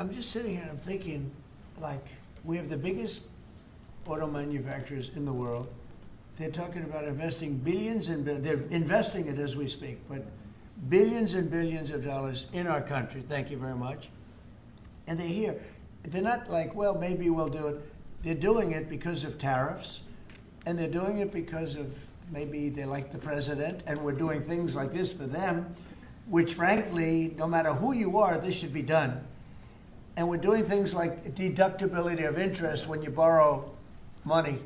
I'm just sitting here and I'm thinking, like, we have the biggest auto manufacturers in the world. They're talking about investing billions and they're investing it as we speak, but billions and billions of dollars in our country. Thank you very much. And they're here. They're not like, well, maybe we'll do it. They're doing it because of tariffs, and they're doing it because of maybe they like the president, and we're doing things like this for them, which frankly, no matter who you are, this should be done. And we're doing things like deductibility of interest. When you borrow money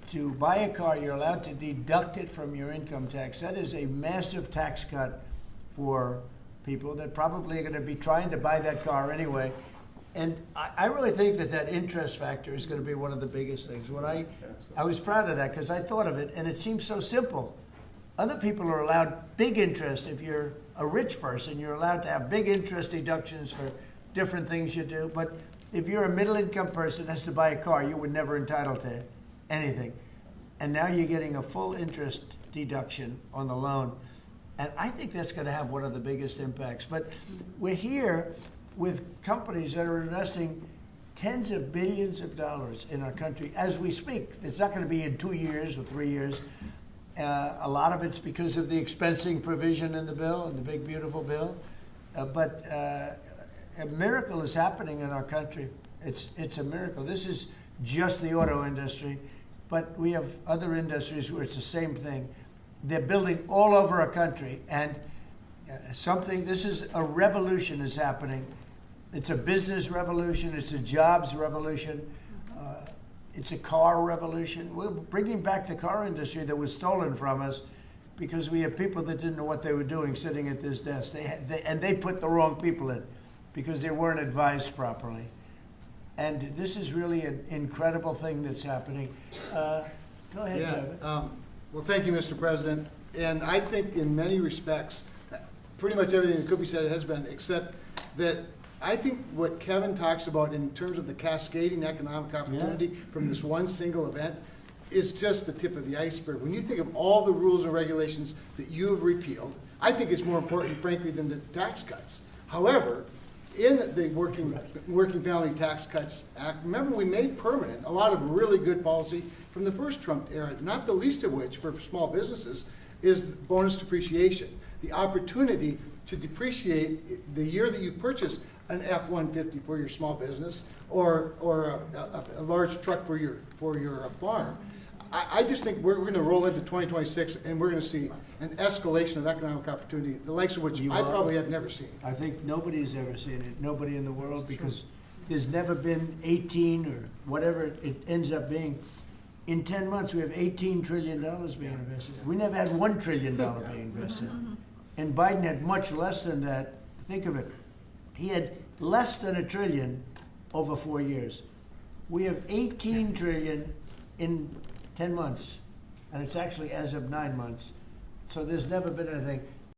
to buy a car, you're allowed to deduct it from your income tax. That is a massive tax cut for people that probably are going to be trying to buy that car anyway. And I really think that that interest factor is going to be one of the biggest things. When I was proud of that because I thought of it, and it seems so simple. Other people are allowed big interest. If you're a rich person, you're allowed to have big interest deductions for different things you do. But if you're a middle-income person that has to buy a car, you were never entitled to anything. And now you're getting a full interest deduction on the loan. And I think that's going to have one of the biggest impacts. But we're here with companies that are investing tens of billions of dollars in our country as we speak. It's not going to be in 2 years or 3 years. A lot of it's because of the expensing provision in the bill, in the big, beautiful bill. But a miracle is happening in our country. It's a miracle. This is just the auto industry, but we have other industries where it's the same thing. They're building all over our country, and this is a revolution is happening. It's a business revolution. It's a jobs revolution. It's a car revolution. We're bringing back the car industry that was stolen from us because we have people that didn't know what they were doing sitting at this desk. They put the wrong people in because they weren't advised properly. And this is really an incredible thing that's happening. Go ahead, Kevin. Well, thank you, Mr. President. And I think in many respects, pretty much everything that could be said has been, except that I think what Kevin talks about in terms of the cascading economic opportunity from this one single event is just the tip of the iceberg. When you think of all the rules and regulations that you have repealed, I think it's more important, frankly, than the tax cuts. However, in the Working Family Tax Cuts Act, remember we made permanent a lot of really good policy from the first Trump era, not the least of which for small businesses is bonus depreciation. The opportunity to depreciate the year that you purchase an F-150 for your small business or a large truck for your farm. I just think we're going to roll into 2026 and we're going to see an escalation of economic opportunity, the likes of which I probably have never seen. I think nobody's ever seen it, nobody in the world, because there's never been 18 or whatever it ends up being. In 10 months, we have $18 trillion being invested. We never had $1 trillion being invested. And Biden had much less than that. Think of it. He had less than $1 trillion over 4 years. We have $18 trillion in 10 months, and it's actually as of 9 months. So there's never been anything.